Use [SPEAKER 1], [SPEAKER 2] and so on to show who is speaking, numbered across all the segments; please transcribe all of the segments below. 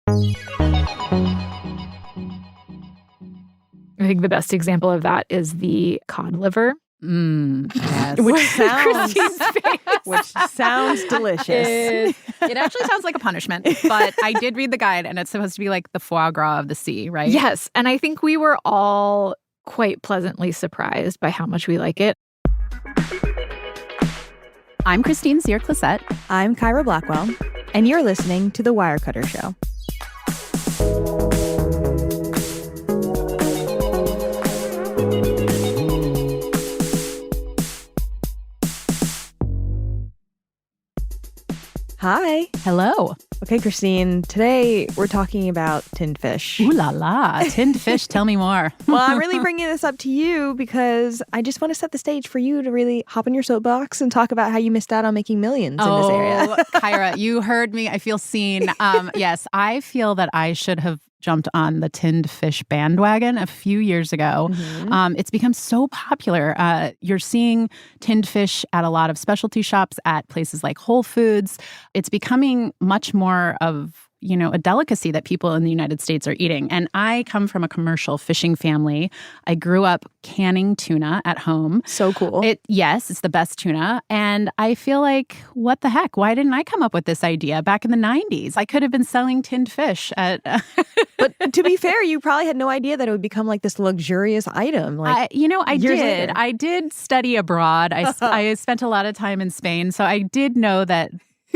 [SPEAKER 1] I think the best example of that is the cod liver.
[SPEAKER 2] Yes.
[SPEAKER 3] Which sounds delicious.
[SPEAKER 2] It actually sounds like a punishment, but I did read the guide, and it's supposed to be like the foie gras of the sea, right?
[SPEAKER 1] Yes, and I think we were all quite pleasantly surprised by how much we like it.
[SPEAKER 2] I'm Christine Cyr-Clisette.
[SPEAKER 3] I'm Kyra Blackwell, and you're listening to The Wirecutter Show. Hi.
[SPEAKER 2] Hello.
[SPEAKER 3] Okay, Christine, today we're talking about tinned fish.
[SPEAKER 2] Ooh la la. Tinned fish. Tell me more.
[SPEAKER 3] Well, I'm really bringing this up to you because I just want to set the stage for you to really hop in your soapbox and talk about how you missed out on making millions in this area.
[SPEAKER 2] Kyra, you heard me. I feel seen. Yes, I feel that I should have jumped on the tinned fish bandwagon a few years ago. Mm-hmm. It's become so popular. You're seeing tinned fish at a lot of specialty shops at places like Whole Foods. It's becoming much more of a delicacy that people in the United States are eating. And I come from a commercial fishing family. I grew up canning tuna at home.
[SPEAKER 3] So cool.
[SPEAKER 2] Yes, it's the best tuna. And I feel like, what the heck? Why didn't I come up with this idea back in the 90s? I could have been selling tinned fish at...
[SPEAKER 3] But to be fair, you probably had no idea that it would become like this luxurious item.
[SPEAKER 2] I did. I did study abroad. I spent a lot of time in Spain. So I did know that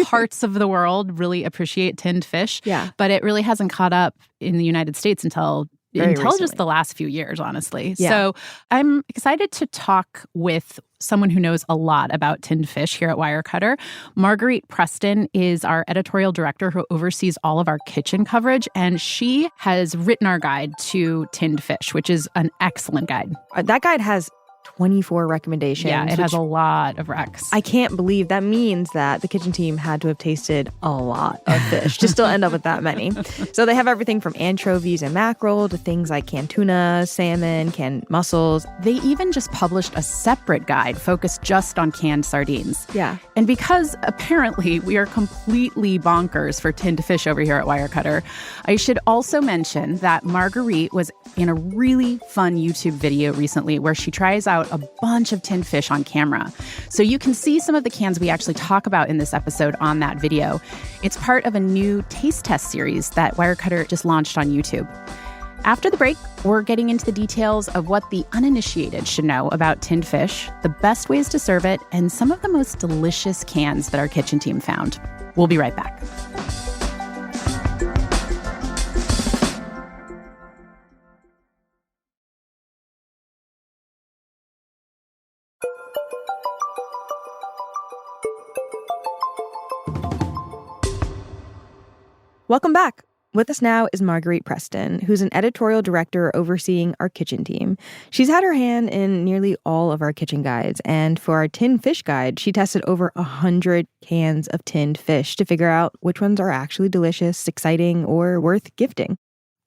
[SPEAKER 2] parts of the world really appreciate tinned fish.
[SPEAKER 3] Yeah.
[SPEAKER 2] But it really hasn't caught up in the United States until
[SPEAKER 3] recently.
[SPEAKER 2] Just the last few years, honestly.
[SPEAKER 3] Yeah.
[SPEAKER 2] So I'm excited to talk with someone who knows a lot about tinned fish here at Wirecutter. Marguerite Preston is our editorial director who oversees all of our kitchen coverage, and she has written our guide to tinned fish, which is an excellent guide.
[SPEAKER 3] That guide has 24 recommendations.
[SPEAKER 2] Yeah, it has a lot of recs.
[SPEAKER 3] I can't believe that means that the kitchen team had to have tasted a lot of fish to still end up with that many. So they have everything from anchovies and mackerel to things like canned tuna, salmon, canned mussels.
[SPEAKER 2] They even just published a separate guide focused just on canned sardines.
[SPEAKER 3] Yeah.
[SPEAKER 2] And because apparently we are completely bonkers for tinned fish over here at Wirecutter, I should also mention that Marguerite was in a really fun YouTube video recently where she tries out a bunch of tinned fish on camera. So you can see some of the cans we actually talk about in this episode on that video. It's part of a new taste test series that Wirecutter just launched on YouTube. After the break, we're getting into the details of what the uninitiated should know about tinned fish, the best ways to serve it, and some of the most delicious cans that our kitchen team found. We'll be right back.
[SPEAKER 3] Welcome back. With us now is Marguerite Preston, who's an editorial director overseeing our kitchen team. She's had her hand in nearly all of our kitchen guides, and for our tinned fish guide, she tested over 100 cans of tinned fish to figure out which ones are actually delicious, exciting, or worth gifting.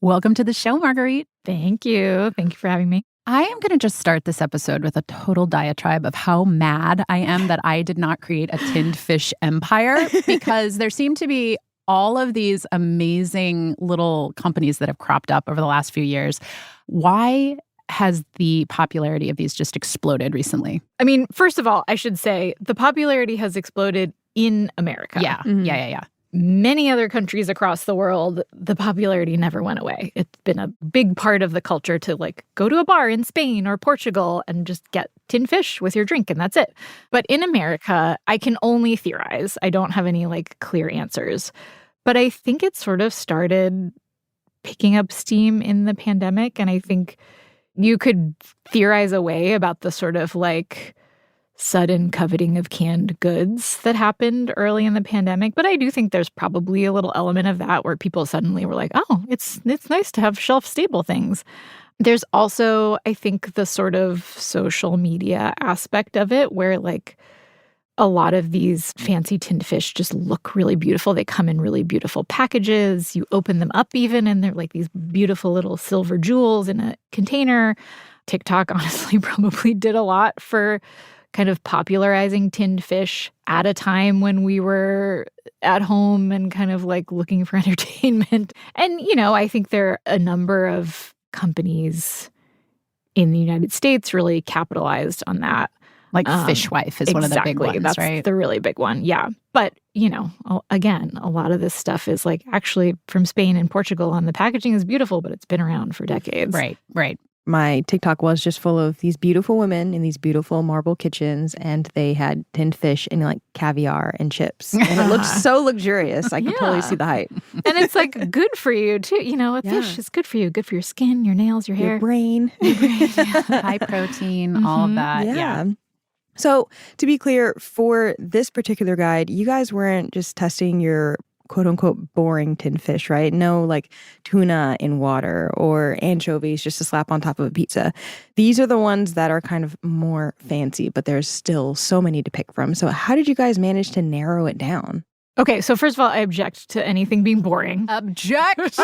[SPEAKER 2] Welcome to the show, Marguerite.
[SPEAKER 1] Thank you. Thank you for having me.
[SPEAKER 2] I am going to just start this episode with a total diatribe of how mad I am that I did not create a tinned fish empire, because there seem to be all of these amazing little companies that have cropped up over the last few years. Why has the popularity of these just exploded recently?
[SPEAKER 1] I mean, first of all, I should say the popularity has exploded in America.
[SPEAKER 2] Yeah,
[SPEAKER 1] mm-hmm.
[SPEAKER 2] Yeah.
[SPEAKER 1] Many other countries across the world, the popularity never went away. It's been a big part of the culture to go to a bar in Spain or Portugal and just get tinned fish with your drink, and that's it. But in America, I can only theorize. I don't have any clear answers. But I think it sort of started picking up steam in the pandemic, and I think you could theorize away about the sort of sudden coveting of canned goods that happened early in the pandemic. But I do think there's probably a little element of that where people suddenly were like, oh, it's nice to have shelf-stable things. There's also, I think, the sort of social media aspect of it where a lot of these fancy tinned fish just look really beautiful. They come in really beautiful packages. You open them up even, and they're these beautiful little silver jewels in a container. TikTok, honestly, probably did a lot for kind of popularizing tinned fish at a time when we were at home and kind of like looking for entertainment. And, I think there are a number of companies in the United States really capitalized on that.
[SPEAKER 2] Like Fishwife is one of the big ones,
[SPEAKER 1] that's
[SPEAKER 2] right?
[SPEAKER 1] The really big one, yeah. But, again, a lot of this stuff is like actually from Spain and Portugal, and the packaging is beautiful, but it's been around for decades.
[SPEAKER 2] Right.
[SPEAKER 3] My TikTok was just full of these beautiful women in these beautiful marble kitchens, and they had tinned fish and like caviar and chips. And it looked so luxurious. I could totally see the hype.
[SPEAKER 1] And it's like good for you too. Fish is good for you. Good for your skin, your nails, your hair.
[SPEAKER 3] Your brain.
[SPEAKER 2] High protein, all of that. Yeah.
[SPEAKER 3] So to be clear, for this particular guide, you guys weren't just testing your quote unquote boring tinned fish, right? No like tuna in water or anchovies just to slap on top of a pizza. These are the ones that are kind of more fancy, but there's still so many to pick from. So how did you guys manage to narrow it down?
[SPEAKER 1] Okay, so first of all, I object to anything being boring.
[SPEAKER 2] Object?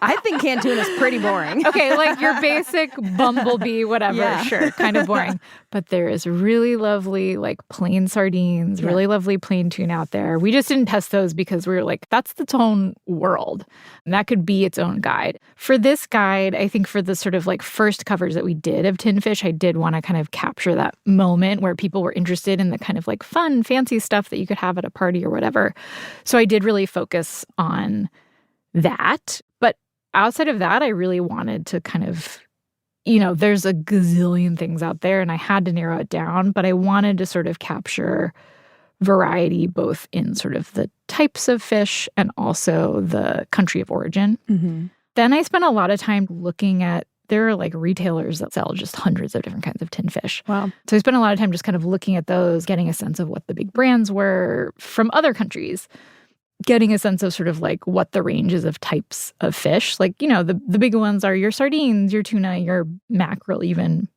[SPEAKER 3] I think canned tuna is pretty boring.
[SPEAKER 1] Okay, like your basic bumblebee, whatever, sure, kind of boring. But there is really lovely, like plain sardines, really lovely plain tuna out there. We just didn't test those because we were like, that's its own world. And that could be its own guide. For this guide, I think for the sort of like first covers that we did of tinned fish, I did want to kind of capture that moment where people were interested in the kind of like fun, fancy stuff that you could have at a party or whatever. So I did really focus on that. But outside of that, I really wanted to kind of, there's a gazillion things out there and I had to narrow it down, but I wanted to sort of capture variety both in sort of the types of fish and also the country of origin. Mm-hmm. Then I spent a lot of time looking at, there are like retailers that sell just hundreds of different kinds of tinned fish.
[SPEAKER 3] Wow.
[SPEAKER 1] So I spent a lot of time just kind of looking at those, getting a sense of what the big brands were from other countries, getting a sense of sort of like what the ranges of types of fish. Like, the big ones are your sardines, your tuna, your mackerel, even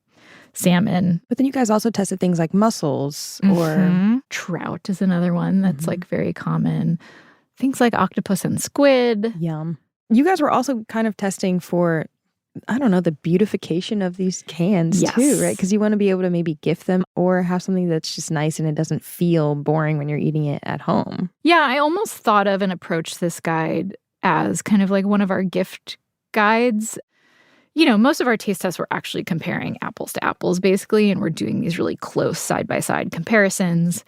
[SPEAKER 1] salmon.
[SPEAKER 3] But then you guys also tested things like mussels or...
[SPEAKER 1] Trout is another one that's like very common. Things like octopus and squid.
[SPEAKER 3] Yum. You guys were also kind of testing for... I don't know, the beautification of these cans too, right? Because you want to be able to maybe gift them or have something that's just nice and it doesn't feel boring when you're eating it at home.
[SPEAKER 1] Yeah, I almost thought of and approached this guide as kind of like one of our gift guides. Most of our taste tests were actually comparing apples to apples, basically, and we're doing these really close side-by-side comparisons.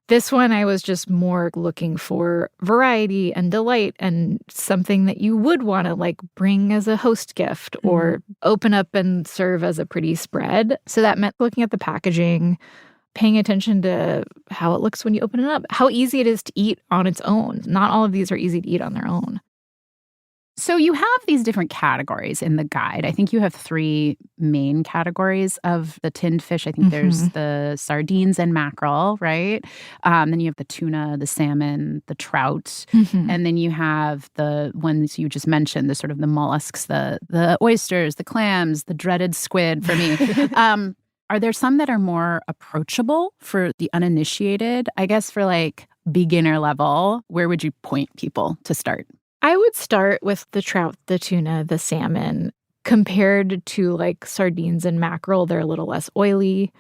[SPEAKER 1] This one, I was just more looking for variety and delight and something that you would want to like bring as a host gift or open up and serve as a pretty spread. So that meant looking at the packaging, paying attention to how it looks when you open it up, how easy it is to eat on its own. Not all of these are easy to eat on their own.
[SPEAKER 2] So you have these different categories in the guide. I think you have 3 main categories of the tinned fish. I think there's the sardines and mackerel, right? Then you have the tuna, the salmon, the trout. And then you have the ones you just mentioned, the sort of the mollusks, the oysters, the clams, the dreaded squid for me. Are there some that are more approachable for the uninitiated? I guess for like beginner level, where would you point people to start?
[SPEAKER 1] I would start with the trout, the tuna, the salmon. Compared to like sardines and mackerel, they're a little less oily.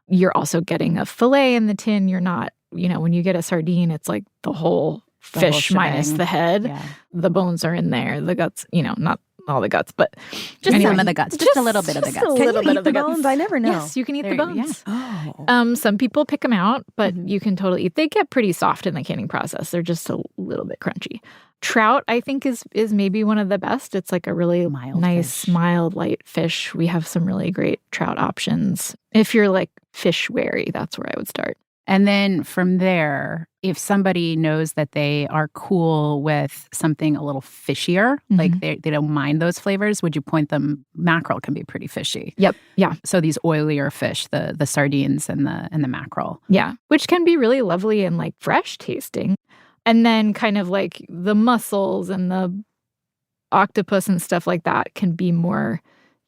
[SPEAKER 1] You're also getting a fillet in the tin. You're not, when you get a sardine, it's like the whole fish minus the head. Yeah. The bones are in there. The guts, not all the guts, but
[SPEAKER 2] just some of the guts. Just a little bit of the guts.
[SPEAKER 3] Can you eat the bones? I never know.
[SPEAKER 1] Yes, you can eat the bones.
[SPEAKER 3] Yeah. Oh.
[SPEAKER 1] Some people pick them out, but you can totally eat. They get pretty soft in the canning process. They're just a little bit crunchy. Trout, I think, is maybe one of the best. It's like a really mild, light fish. We have some really great trout options. If you're like fish wary, that's where I would start.
[SPEAKER 2] And then from there, if somebody knows that they are cool with something a little fishier, like they don't mind those flavors, would you point them? Mackerel can be pretty fishy.
[SPEAKER 1] Yep. Yeah.
[SPEAKER 2] So these oilier fish, the sardines and the mackerel.
[SPEAKER 1] Yeah. Which can be really lovely and like fresh tasting. And then kind of like the mussels and the octopus and stuff like that can be more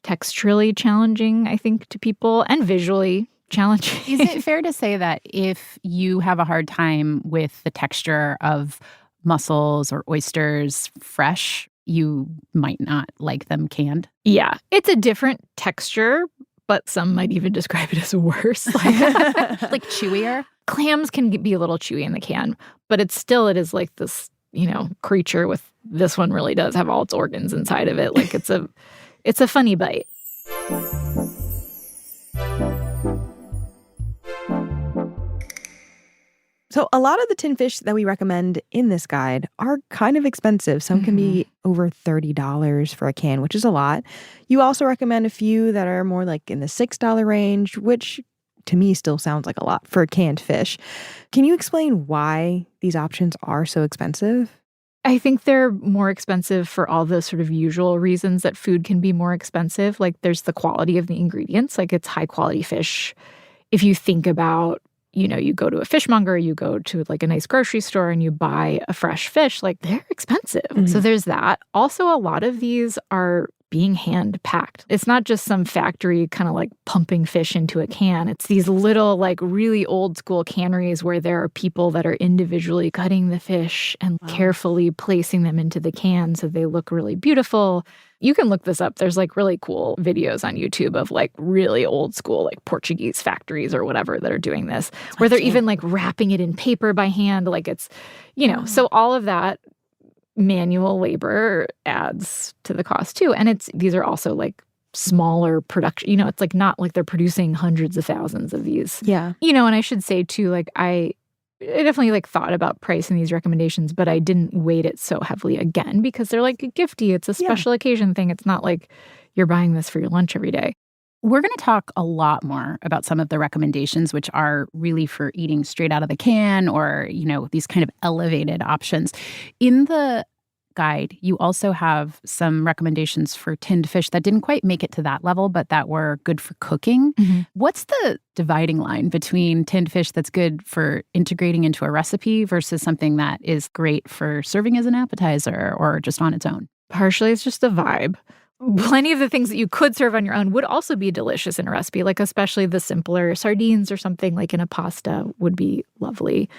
[SPEAKER 1] texturally challenging, I think, to people and visually challenging.
[SPEAKER 2] Is it fair to say that if you have a hard time with the texture of mussels or oysters fresh, you might not like them canned?
[SPEAKER 1] Yeah. It's a different texture, but some might even describe it as worse.
[SPEAKER 2] Like chewier?
[SPEAKER 1] Clams can be a little chewy in the can, but it is like this, creature with this one really does have all its organs inside of it. Like it's a funny bite.
[SPEAKER 3] So a lot of the tin fish that we recommend in this guide are kind of expensive. Some can be over $30 for a can, which is a lot. You also recommend a few that are more like in the $6 range, which to me still sounds like a lot for canned fish. Can you explain why these options are so expensive?
[SPEAKER 1] I think they're more expensive for all the sort of usual reasons that food can be more expensive. Like there's the quality of the ingredients, like it's high quality fish. If you think about, you go to a fishmonger, you go to like a nice grocery store and you buy a fresh fish, like they're expensive. So there's that. Also, a lot of these are being hand packed. It's not just some factory kind of like pumping fish into a can. It's these little like really old school canneries where there are people that are individually cutting the fish and carefully placing them into the can so they look really beautiful. You can look this up. There's like really cool videos on YouTube of like really old school like Portuguese factories or whatever that are doing this, where they're even like wrapping it in paper by hand. Like it's, so all of that manual labor adds to the cost too. And these are also like smaller production, it's like not like they're producing hundreds of thousands of these.
[SPEAKER 3] Yeah.
[SPEAKER 1] And I should say too, like I definitely like thought about price in these recommendations, but I didn't weight it so heavily again because they're like gifty. It's a special occasion thing. It's not like you're buying this for your lunch every day.
[SPEAKER 2] We're going to talk a lot more about some of the recommendations, which are really for eating straight out of the can or, these kind of elevated options. In the guide, you also have some recommendations for tinned fish that didn't quite make it to that level, but that were good for cooking. What's the dividing line between tinned fish that's good for integrating into a recipe versus something that is great for serving as an appetizer or just on its own?
[SPEAKER 1] Partially, it's just a vibe. Plenty of the things that you could serve on your own would also be delicious in a recipe, like especially the simpler sardines or something like in a pasta would be lovely.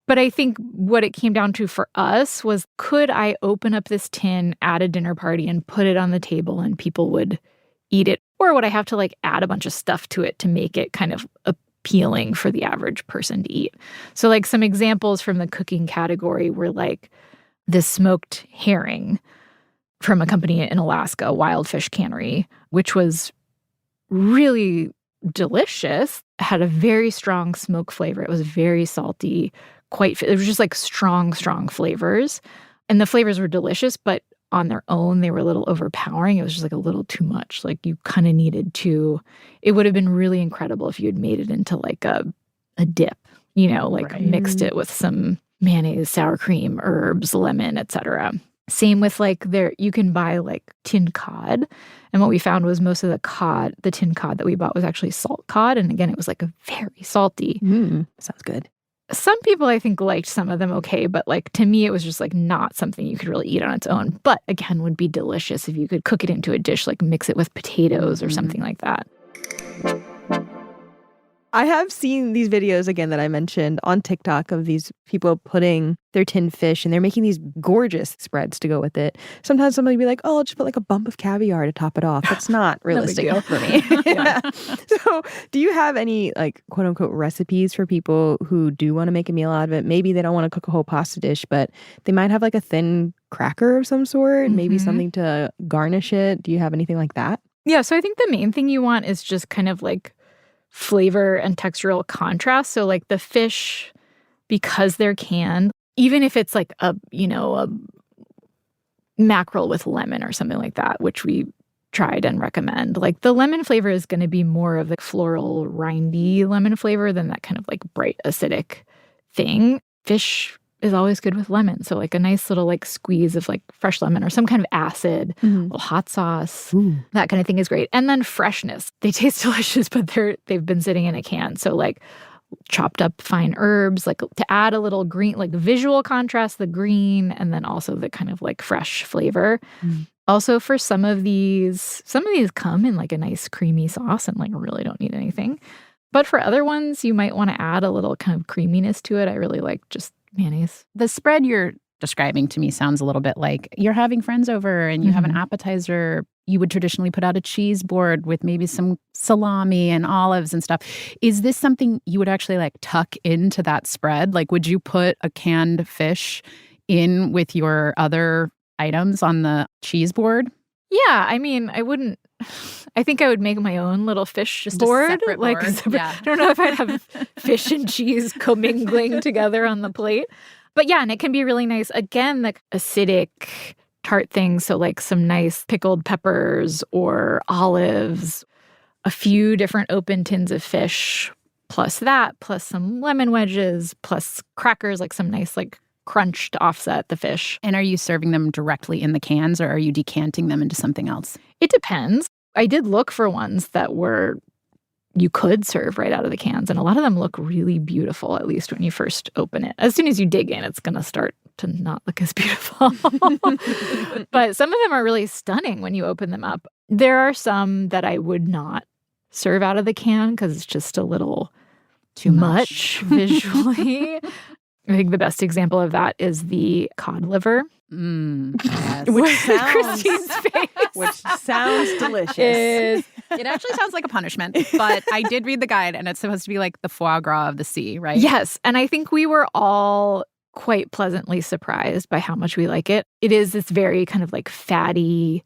[SPEAKER 1] But I think what it came down to for us was, could I open up this tin at a dinner party and put it on the table and people would eat it? Or would I have to like add a bunch of stuff to it to make it kind of appealing for the average person to eat? So like some examples from the cooking category were like this smoked herring from a company in Alaska, Wild Fish Cannery, which was really delicious, had a very strong smoke flavor. It was very salty. It was just like strong flavors. And the flavors were delicious, but on their own, they were a little overpowering. It was just like a little too much. Like you kind of needed to, it would have been really incredible if you had made it into like a dip, mixed it with some mayonnaise, sour cream, herbs, lemon, etc. Same with like you can buy like tinned cod. And what we found was most of the tinned cod that we bought was actually salt cod. And again, it was like a very salty.
[SPEAKER 3] Sounds good.
[SPEAKER 1] Some people I think liked some of them okay, but like to me it was just like not something you could really eat on its own. But again, would be delicious if you could cook it into a dish, like mix it with potatoes or something like that.
[SPEAKER 3] I have seen these videos again that I mentioned on TikTok of these people putting their tinned fish and they're making these gorgeous spreads to go with it. Sometimes somebody will be like, oh, I'll just put like a bump of caviar to top it off. That's not realistic for me. So do you have any like quote unquote recipes for people who do want to make a meal out of it? Maybe they don't want to cook a whole pasta dish, but they might have like a thin cracker of some sort, maybe something to garnish it. Do you have anything like that?
[SPEAKER 1] Yeah, so I think the main thing you want is just kind of like flavor and textural contrast. So like the fish, because they're canned, even if it's like a mackerel with lemon or something like that, which we tried and recommend, like the lemon flavor is going to be more of the floral, rindy lemon flavor than that kind of like bright acidic thing. Fish is always good with lemon. So like a nice little like squeeze of like fresh lemon or some kind of acid, a little hot sauce, that kind of thing is great. And then freshness. They taste delicious, but they've been sitting in a can. So like chopped up fine herbs, like to add a little green, like visual contrast, the green, and then also the kind of like fresh flavor. Also for some of these come in like a nice creamy sauce and like really don't need anything. But for other ones, you might want to add a little kind of creaminess to it. I really like just mayonnaise.
[SPEAKER 2] The spread you're describing to me sounds a little bit like you're having friends over and you have an appetizer. You would traditionally put out a cheese board with maybe some salami and olives and stuff. Is this something you would actually like tuck into that spread? Like, would you put a canned fish in with your other items on the cheese board?
[SPEAKER 1] Yeah, I mean, I wouldn't. I think I would make my own little fish board.
[SPEAKER 2] Separate
[SPEAKER 1] like
[SPEAKER 2] board. Yeah.
[SPEAKER 1] I don't know if I'd have fish and cheese commingling together on the plate. But yeah, and it can be really nice. Again, the acidic tart things. So like some nice pickled peppers or olives, a few different open tins of fish, plus that, plus some lemon wedges, plus crackers, like some nice like crunch to offset the fish.
[SPEAKER 2] And are you serving them directly in the cans or are you decanting them into something else?
[SPEAKER 1] It depends. I did look for ones that you could serve right out of the cans. And a lot of them look really beautiful, at least when you first open it. As soon as you dig in, it's going to start to not look as beautiful. But some of them are really stunning when you open them up. There are some that I would not serve out of the can because it's just a little
[SPEAKER 2] too
[SPEAKER 1] much visually. I think the best example of that is the cod liver.
[SPEAKER 2] Yes.
[SPEAKER 3] Which sounds delicious.
[SPEAKER 2] It actually sounds like a punishment, but I did read the guide and it's supposed to be like the foie gras of the sea, right?
[SPEAKER 1] Yes. And I think we were all quite pleasantly surprised by how much we like it. It is this very kind of like fatty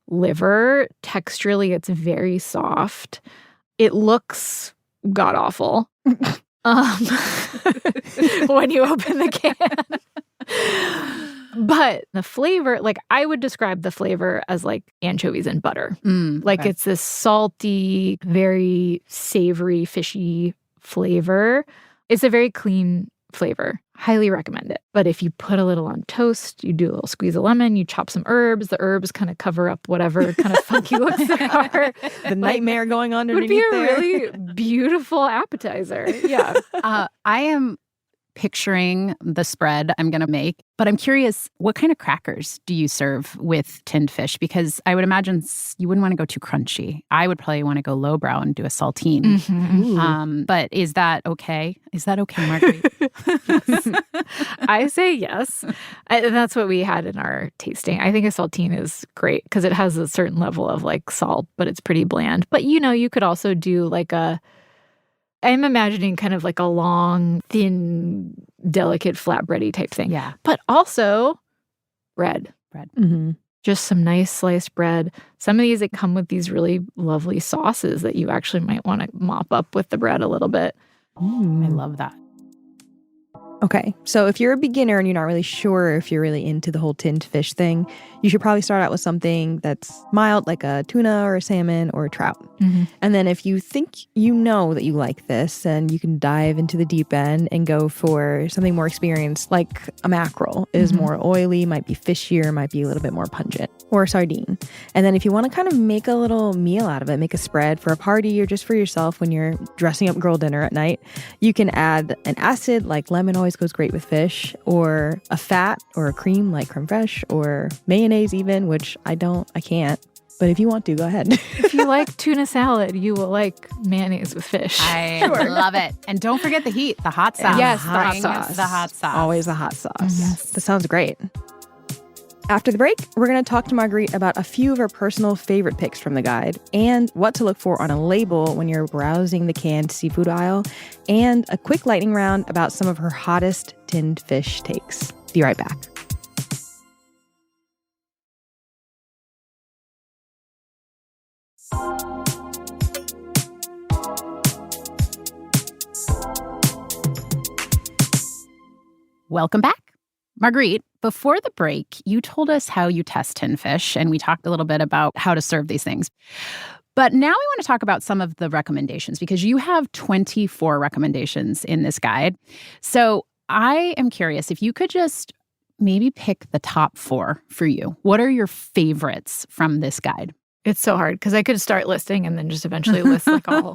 [SPEAKER 1] liver. Texturally, it's very soft. It looks god-awful. When you open the can. But the flavor, like I would describe the flavor as like anchovies and butter. Like it's this salty, very savory, fishy flavor. It's a very clean flavor. Highly recommend it. But if you put a little on toast, you do a little squeeze of lemon, you chop some herbs. The herbs kind of cover up whatever kind of funky looks there are.
[SPEAKER 3] The nightmare going on underneath
[SPEAKER 1] would be a
[SPEAKER 3] there.
[SPEAKER 1] really beautiful appetizer. Yeah.
[SPEAKER 2] I am picturing the spread I'm going to make, but I'm curious, what kind of crackers do you serve with tinned fish? Because I would imagine you wouldn't want to go too crunchy. I would probably want to go lowbrow and do a saltine. But is that okay? Is that okay, Marguerite?
[SPEAKER 1] Yes. I say yes. That's what we had in our tasting. I think a saltine is great because it has a certain level of like salt, but it's pretty bland. But you could also do like I'm imagining kind of like a long, thin, delicate, flatbready type thing.
[SPEAKER 2] Yeah.
[SPEAKER 1] But also bread.
[SPEAKER 3] Mm-hmm.
[SPEAKER 1] Just some nice sliced bread. Some of these that come with these really lovely sauces that you actually might want to mop up with the bread a little bit.
[SPEAKER 2] I love that.
[SPEAKER 3] Okay, so if you're a beginner and you're not really sure if you're really into the whole tinned fish thing, you should probably start out with something that's mild, like a tuna or a salmon or a trout.
[SPEAKER 1] Mm-hmm.
[SPEAKER 3] And then if you think you know that you like this, then you can dive into the deep end and go for something more experienced, like a mackerel is more oily, might be fishier, might be a little bit more pungent, or a sardine. And then if you want to kind of make a little meal out of it, make a spread for a party or just for yourself when you're dressing up girl dinner at night, you can add an acid like lemon always goes great with fish, or a fat or a cream like creme fraiche, or mayonnaise even, which I can't. But if you want to, go ahead.
[SPEAKER 1] If you like tuna salad, you will like mayonnaise with fish.
[SPEAKER 2] I love it. And don't forget the heat, the hot sauce.
[SPEAKER 1] Yes,
[SPEAKER 2] the
[SPEAKER 1] hot sauce.
[SPEAKER 2] The hot sauce.
[SPEAKER 3] Always the hot sauce.
[SPEAKER 2] Yes.
[SPEAKER 3] That sounds great. After the break, we're going to talk to Marguerite about a few of her personal favorite picks from the guide and what to look for on a label when you're browsing the canned seafood aisle, and a quick lightning round about some of her hottest tinned fish takes. Be right back.
[SPEAKER 2] Welcome back. Marguerite, before the break, you told us how you test tinned fish, and we talked a little bit about how to serve these things. But now we want to talk about some of the recommendations, because you have 24 recommendations in this guide. So I am curious if you could just maybe pick the top 4 for you. What are your favorites from this guide?
[SPEAKER 1] It's so hard because I could start listing and then just eventually list like all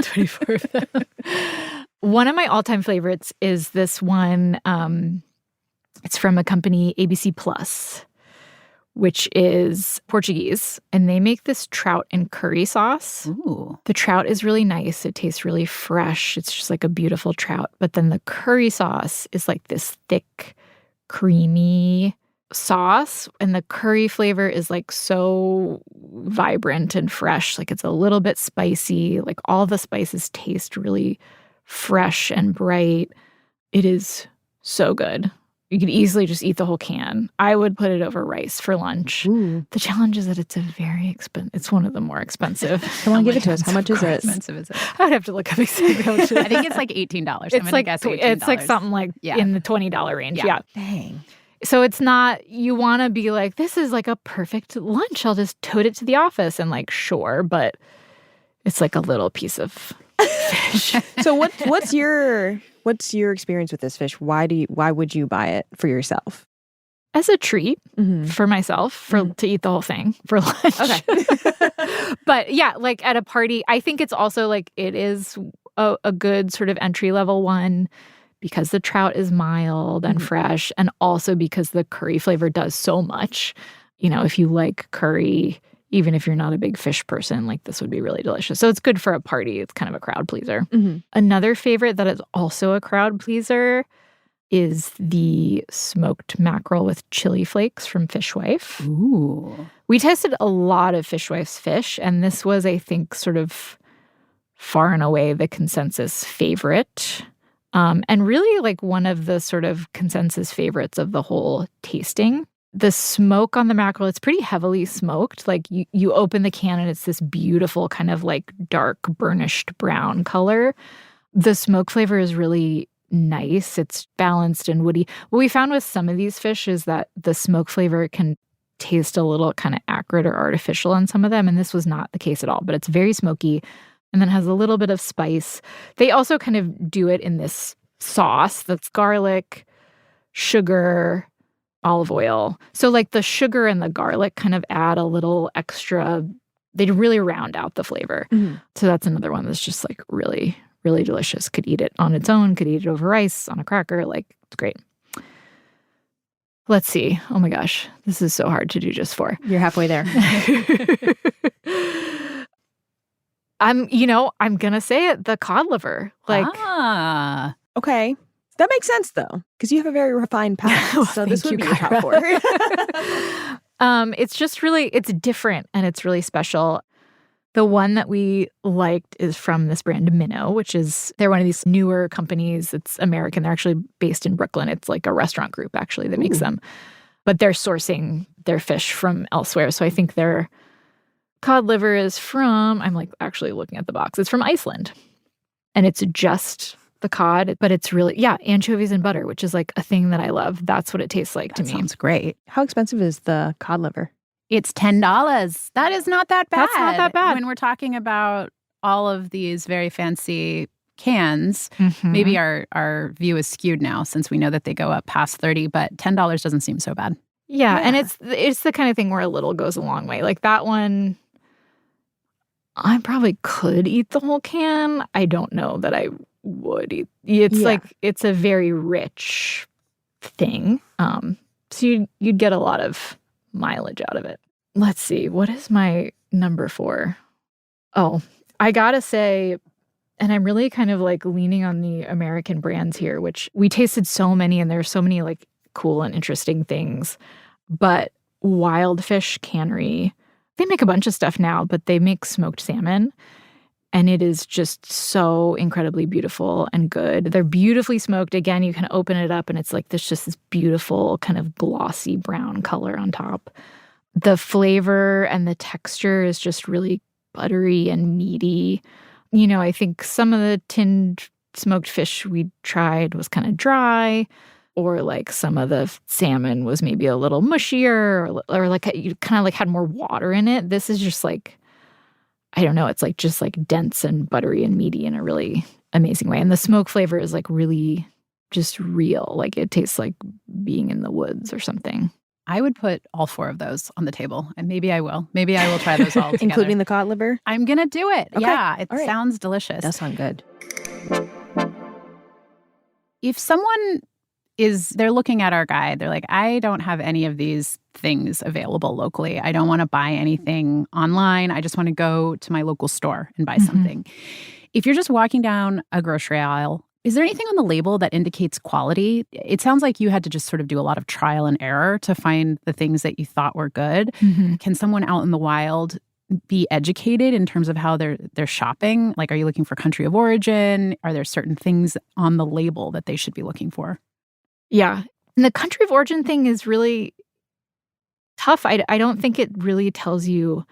[SPEAKER 1] 24 of them. One of my all-time favorites is this one. It's from a company, ABC Plus, which is Portuguese. And they make this trout and curry sauce.
[SPEAKER 2] Ooh.
[SPEAKER 1] The trout is really nice. It tastes really fresh. It's just like a beautiful trout. But then the curry sauce is like this thick, creamy sauce, and the curry flavor is like so vibrant and fresh. Like it's a little bit spicy. Like all the spices taste really fresh and bright. It is so good. You could easily just eat the whole can. I would put it over rice for lunch.
[SPEAKER 3] Ooh.
[SPEAKER 1] The challenge is that it's a very expensive. It's one of the more expensive.
[SPEAKER 3] Come on, give it to us. How much is it?
[SPEAKER 2] Expensive is it?
[SPEAKER 1] I would have to look up exactly how much it is.
[SPEAKER 2] I think it's like $18.
[SPEAKER 1] It's like
[SPEAKER 2] guess $18.
[SPEAKER 1] it's like something like in the $20 range. Yeah.
[SPEAKER 3] Dang.
[SPEAKER 1] So it's not, you want to be like, this is like a perfect lunch. I'll just tote it to the office and like, sure, but it's like a little piece of fish.
[SPEAKER 3] So what's your experience with this fish? Why would you buy it for yourself?
[SPEAKER 1] As a treat for myself, to eat the whole thing for lunch.
[SPEAKER 3] Okay.
[SPEAKER 1] But yeah, like at a party, I think it's also like it is a good sort of entry level one because the trout is mild and fresh, and also because the curry flavor does so much. You know, if you like curry, even if you're not a big fish person, like this would be really delicious. So it's good for a party. It's kind of a crowd pleaser. Another favorite that is also a crowd pleaser is the smoked mackerel with chili flakes from Fishwife.
[SPEAKER 2] Ooh.
[SPEAKER 1] We tested a lot of Fishwife's fish, and this was, I think, sort of far and away the consensus favorite. And really like one of the sort of consensus favorites of the whole tasting. The smoke on the mackerel, it's pretty heavily smoked. Like you open the can and it's this beautiful kind of like dark burnished brown color. The smoke flavor is really nice. It's balanced and woody. What we found with some of these fish is that the smoke flavor can taste a little kind of acrid or artificial on some of them. And this was not the case at all, but it's very smoky and then has a little bit of spice. They also kind of do it in this sauce that's garlic, sugar, olive oil. So like the sugar and the garlic kind of add a little extra, they really round out the flavor. So that's another one that's just like really, really delicious. Could eat it on its own, could eat it over rice, on a cracker. Like it's great. Let's see. Oh my gosh, this is so hard to do just for.
[SPEAKER 3] You're halfway there.
[SPEAKER 1] I'm going to say it, the cod liver. Like,
[SPEAKER 3] Okay. That makes sense, though, because you have a very refined palate.
[SPEAKER 1] Well,
[SPEAKER 3] so this would be
[SPEAKER 1] Kyra.
[SPEAKER 3] your top four.
[SPEAKER 1] It's just really, it's different and it's really special. The one that we liked is from this brand Minnow, which is, they're one of these newer companies. It's American. They're actually based in Brooklyn. It's like a restaurant group, actually, that makes them. But they're sourcing their fish from elsewhere. So I think their cod liver is from, I'm like actually looking at the box. It's from Iceland. And it's just the cod, but it's really, anchovies and butter, which is like a thing that I love. That's what it tastes like to me.
[SPEAKER 2] Sounds great.
[SPEAKER 3] How expensive is the cod liver?
[SPEAKER 2] It's $10. That is not that bad.
[SPEAKER 1] That's not that bad.
[SPEAKER 2] When we're talking about all of these very fancy cans, maybe our view is skewed now since we know that they go up past 30, but $10 doesn't seem so bad.
[SPEAKER 1] Yeah, and it's the kind of thing where a little goes a long way. Like that one, I probably could eat the whole can. I don't know that I would eat. It's like, it's a very rich thing. So you'd get a lot of mileage out of it. Let's see. What is my number 4? Oh, I gotta say, and I'm really kind of like leaning on the American brands here, which we tasted so many and there's so many like cool and interesting things. But Wild Fish Cannery, they make a bunch of stuff now, but they make smoked salmon. And it is just so incredibly beautiful and good. They're beautifully smoked. Again, you can open it up and it's like this beautiful kind of glossy brown color on top. The flavor and the texture is just really buttery and meaty. You know, I think some of the tinned smoked fish we tried was kind of dry, or like some of the salmon was maybe a little mushier, or like you kind of like had more water in it. This is just like, I don't know, it's like just like dense and buttery and meaty in a really amazing way. And the smoke flavor is like really just real. Like it tastes like being in the woods or something.
[SPEAKER 2] I would put all 4 of those on the table, and maybe I will. Maybe I will try those all together.
[SPEAKER 3] Including the cod liver?
[SPEAKER 2] I'm going to do it.
[SPEAKER 3] Okay.
[SPEAKER 2] Yeah, it
[SPEAKER 3] right.
[SPEAKER 2] sounds delicious.
[SPEAKER 3] Does sound good.
[SPEAKER 2] If someone they're looking at our guide, they're like, I don't have any of these things available locally. I don't want to buy anything online. I just want to go to my local store and buy something. If you're just walking down a grocery aisle, Is there anything on the label that indicates quality? It sounds like you had to just sort of do a lot of trial and error to find the things that you thought were good.
[SPEAKER 1] Mm-hmm.
[SPEAKER 2] Can someone out in the wild be educated in terms of how they're shopping? Like, are you looking for country of origin? Are there certain things on the label that they should be looking for?
[SPEAKER 1] Yeah. And the country of origin thing is really tough. I don't think it really tells you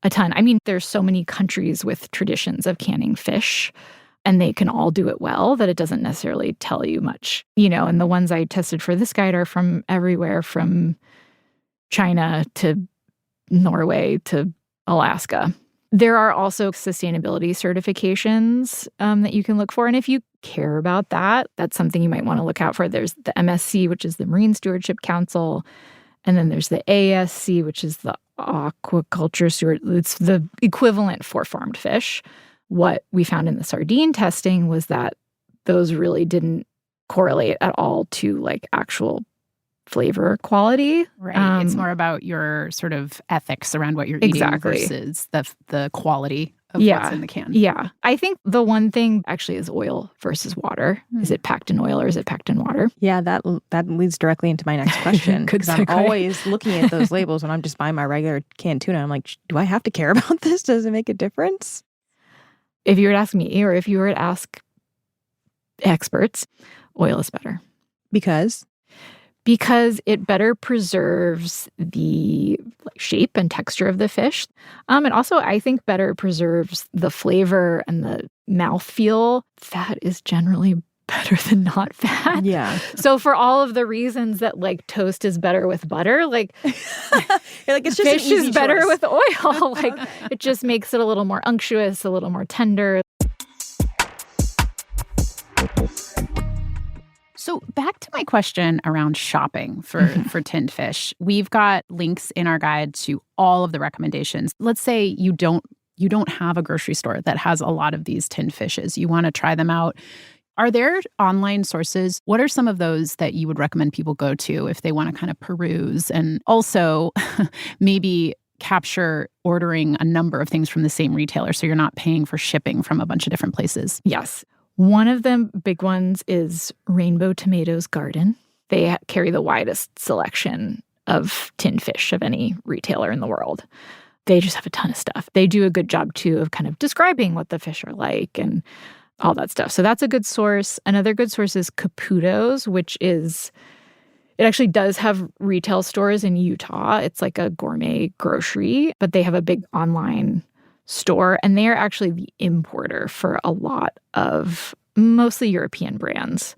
[SPEAKER 1] a ton. I mean, there's so many countries with traditions of canning fish, and they can all do it well, that it doesn't necessarily tell you much. And the ones I tested for this guide are from everywhere from China to Norway to Alaska. There are also sustainability certifications that you can look for. And if you care about that, that's something you might want to look out for. There's the MSC, which is the Marine Stewardship Council. And then there's the ASC, which is the Aquaculture Steward. It's the equivalent for farmed fish. What we found in the sardine testing was that those really didn't correlate at all to like actual flavor quality.
[SPEAKER 2] Right. It's more about your sort of ethics around what you're eating versus the quality of what's in the can.
[SPEAKER 1] Yeah. I think the one thing actually is oil versus water. Is it packed in oil or is it packed in water?
[SPEAKER 3] Yeah, that leads directly into my next question. Because I'm always looking at those labels when I'm just buying my regular canned tuna. I'm like, do I have to care about this? Does it make a difference?
[SPEAKER 1] If you were to ask me, or if you were to ask experts, oil is better.
[SPEAKER 3] Because
[SPEAKER 1] it better preserves the shape and texture of the fish. And also, I think, better preserves the flavor and the mouthfeel. Fat is generally better than not fat.
[SPEAKER 3] Yeah.
[SPEAKER 1] So for all of the reasons that like toast is better with butter, like,
[SPEAKER 3] it's just
[SPEAKER 1] fish is better
[SPEAKER 3] choice.
[SPEAKER 1] with oil. Like it just makes it a little more unctuous, a little more tender.
[SPEAKER 2] So back to my question around shopping for tinned fish. We've got links in our guide to all of the recommendations. Let's say you don't have a grocery store that has a lot of these tinned fishes. You want to try them out. Are there online sources? What are some of those that you would recommend people go to if they want to kind of peruse and also maybe capture ordering a number of things from the same retailer so you're not paying for shipping from a bunch of different places?
[SPEAKER 1] Yes. One of the big ones is Rainbow Tomatoes Garden. They carry the widest selection of tinned fish of any retailer in the world. They just have a ton of stuff. They do a good job, too, of kind of describing what the fish are like and all that stuff. So that's a good source. Another good source is Caputo's, it actually does have retail stores in Utah. It's like a gourmet grocery, but they have a big online store, and they are actually the importer for a lot of mostly European brands.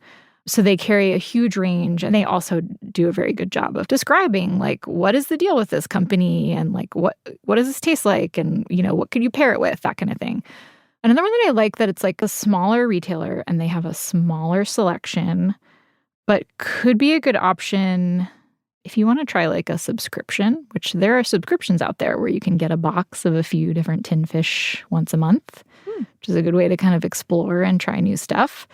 [SPEAKER 1] So they carry a huge range, and they also do a very good job of describing, like, what is the deal with this company, and like, what does this taste like, and, what could you pair it with, that kind of thing. Another one that I like, that it's like a smaller retailer, and they have a smaller selection, but could be a good option if you want to try like a subscription, which there are subscriptions out there where you can get a box of a few different tinned fish once a month, which is a good way to kind of explore and try new stuff.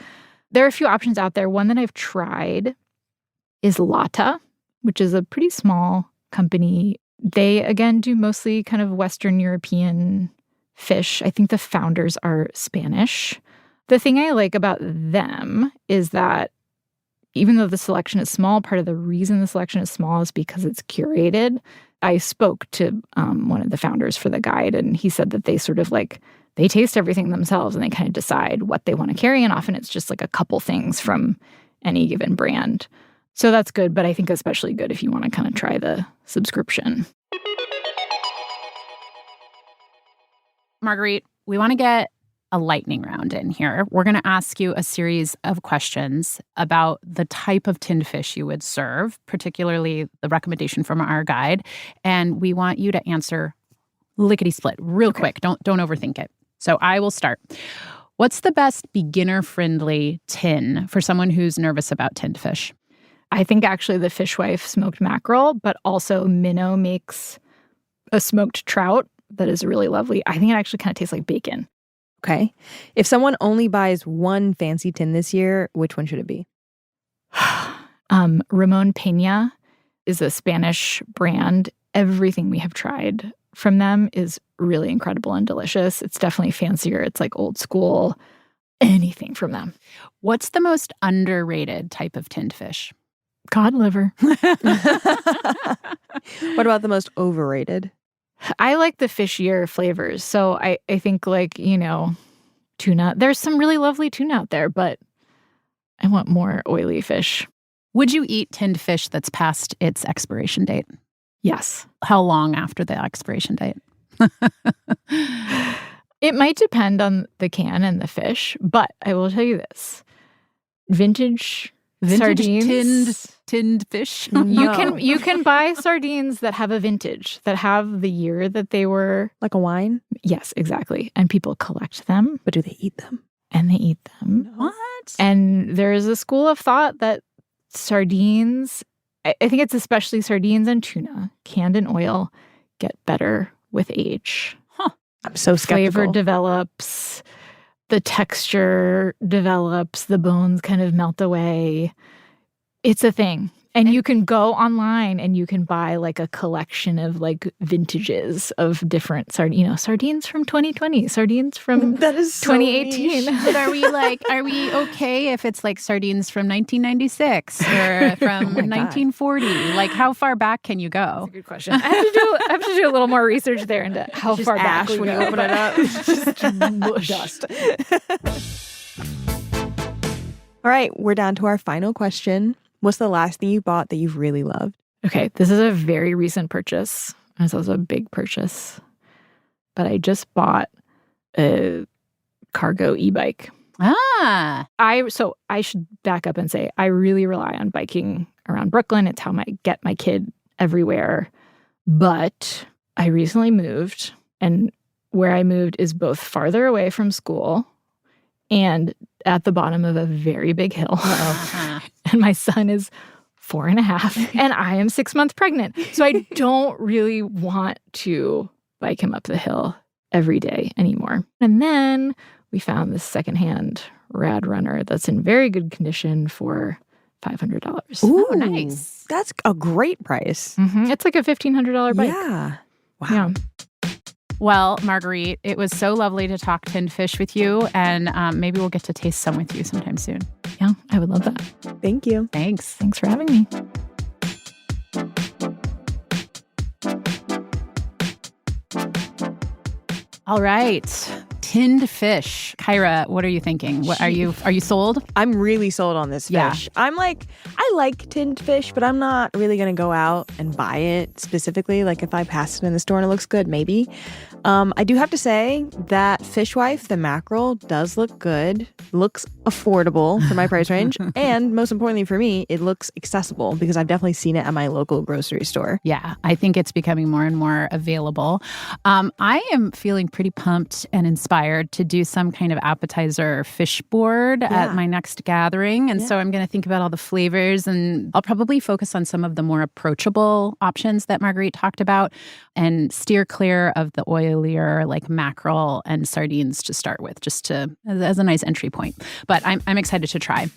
[SPEAKER 1] There are a few options out there. One that I've tried is Lata, which is a pretty small company. They, again, do mostly kind of Western European fish. I think the founders are Spanish. The thing I like about them is that even though the selection is small, part of the reason the selection is small is because it's curated. I spoke to one of the founders for the guide, and he said that they sort of like, they taste everything themselves and they kind of decide what they want to carry. And often it's just like a couple things from any given brand. So that's good, but I think especially good if you want to kind of try the subscription.
[SPEAKER 2] Marguerite, we want to get a lightning round in here. We're going to ask you a series of questions about the type of tinned fish you would serve, particularly the recommendation from our guide. And we want you to answer lickety-split real quick. Don't overthink it. So I will start. What's the best beginner-friendly tin for someone who's nervous about tinned fish?
[SPEAKER 1] I think actually the Fishwife smoked mackerel, but also Minnow makes a smoked trout that is really lovely. I think it actually kind of tastes like bacon.
[SPEAKER 3] Okay. If someone only buys one fancy tin this year, which one should it be?
[SPEAKER 1] Ramon Peña is a Spanish brand. Everything we have tried from them is really incredible and delicious. It's definitely fancier. It's like old school. anything from them.
[SPEAKER 2] What's the most underrated type of tinned fish?
[SPEAKER 1] Cod liver.
[SPEAKER 3] What about the most overrated?
[SPEAKER 1] I like the fishier flavors. So I think tuna. There's some really lovely tuna out there, but I want more oily fish.
[SPEAKER 2] Would you eat tinned fish that's past its expiration date?
[SPEAKER 1] Yes.
[SPEAKER 2] How long after the expiration date?
[SPEAKER 1] It might depend on the can and the fish, but I will tell you this. Vintage sardines,
[SPEAKER 2] tinned fish.
[SPEAKER 3] No.
[SPEAKER 1] You can buy sardines that have a vintage, that have the year that they were.
[SPEAKER 3] Like a wine?
[SPEAKER 1] Yes, exactly. And people collect them.
[SPEAKER 3] But do they eat them?
[SPEAKER 1] And they eat them.
[SPEAKER 2] What?
[SPEAKER 1] And there is a school of thought that sardines, I think it's especially sardines and tuna, canned in oil, get better with age.
[SPEAKER 3] I'm so skeptical.
[SPEAKER 1] Flavor develops, the texture develops, the bones kind of melt away. It's a thing. And you can go online and you can buy like a collection of like vintages of different sardines from 2020, sardines from
[SPEAKER 3] That is so
[SPEAKER 1] 2018.
[SPEAKER 3] niche.
[SPEAKER 2] But are we okay if it's like sardines from 1996 or from 1940? Like, how far back can you go?
[SPEAKER 1] That's a good question. I have to do a little more research there into how
[SPEAKER 3] Just
[SPEAKER 1] far back
[SPEAKER 3] ash
[SPEAKER 1] we
[SPEAKER 3] when
[SPEAKER 1] go,
[SPEAKER 3] you open it up.
[SPEAKER 1] It's just mush.
[SPEAKER 3] Dust. All right, we're down to our final question. What's the last thing you bought that you've really loved?
[SPEAKER 1] Okay, this is a very recent purchase. It's also a big purchase. But I just bought a cargo e-bike.
[SPEAKER 2] Ah.
[SPEAKER 1] So I should back up and say I really rely on biking around Brooklyn. It's how I get my kid everywhere. But I recently moved, and where I moved is both farther away from school and at the bottom of a very big hill.
[SPEAKER 2] Uh-huh.
[SPEAKER 1] And my son is 4.5 and I am 6 months pregnant. So I don't really want to bike him up the hill every day anymore. And then we found this secondhand rad runner that's in very good condition for $500.
[SPEAKER 3] Ooh,
[SPEAKER 2] Oh, nice.
[SPEAKER 3] That's a great price.
[SPEAKER 1] It's like a $1,500 bike.
[SPEAKER 3] Yeah. Wow.
[SPEAKER 1] Yeah.
[SPEAKER 2] Well, Marguerite, it was so lovely to talk tinned fish with you, and maybe we'll get to taste some with you sometime soon.
[SPEAKER 1] Yeah, I would love that.
[SPEAKER 3] Thank you.
[SPEAKER 2] Thanks.
[SPEAKER 1] Thanks for having me.
[SPEAKER 2] All right. Tinned fish. Kyra, what are you thinking? What are you sold?
[SPEAKER 3] I'm really sold on this
[SPEAKER 2] Yeah.
[SPEAKER 3] fish. I like tinned fish, but I'm not really going to go out and buy it specifically. Like if I pass it in the store and it looks good, maybe. I do have to say that Fishwife, the mackerel, does look good. Looks affordable for my price range. And most importantly for me, it looks accessible because I've definitely seen it at my local grocery store.
[SPEAKER 2] Yeah, I think it's becoming more and more available. I am feeling pretty pumped and inspired to do some kind of appetizer fish board at my next gathering. And so I'm going to think about all the flavors, and I'll probably focus on some of the more approachable options that Marguerite talked about and steer clear of the oilier like mackerel and sardines to start with, just to as a nice entry point. But I'm excited to try.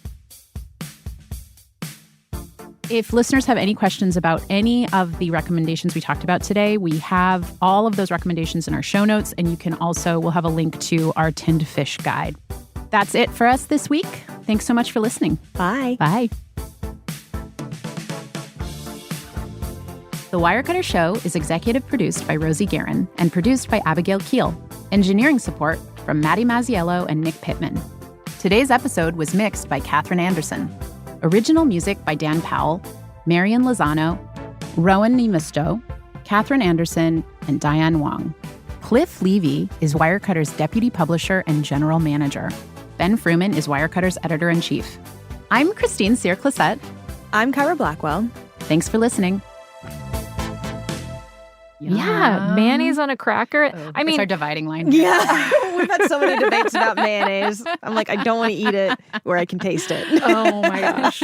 [SPEAKER 2] If listeners have any questions about any of the recommendations we talked about today, we have all of those recommendations in our show notes, and we'll have a link to our tinned fish guide. That's it for us this week. Thanks so much for listening.
[SPEAKER 3] Bye.
[SPEAKER 2] Bye. The Wirecutter Show is executive produced by Rosie Guerin and produced by Abigail Keel. Engineering support from Maddie Mazziello and Nick Pittman. Today's episode was mixed by Katherine Anderson. Original music by Dan Powell, Marian Lozano, Rowan Nemisto, Katherine Anderson, and Diane Wong. Cliff Levy is Wirecutter's deputy publisher and general manager. Ben Fruman is Wirecutter's editor-in-chief. I'm Christine Cyr-Clisette.
[SPEAKER 3] I'm Kyra Blackwell.
[SPEAKER 2] Thanks for listening.
[SPEAKER 1] Yeah, mayonnaise on a cracker. I mean,
[SPEAKER 2] it's our dividing line.
[SPEAKER 3] Yeah. We've had so many debates about mayonnaise. I'm like, I don't want to eat it where I can taste it.
[SPEAKER 1] oh my gosh.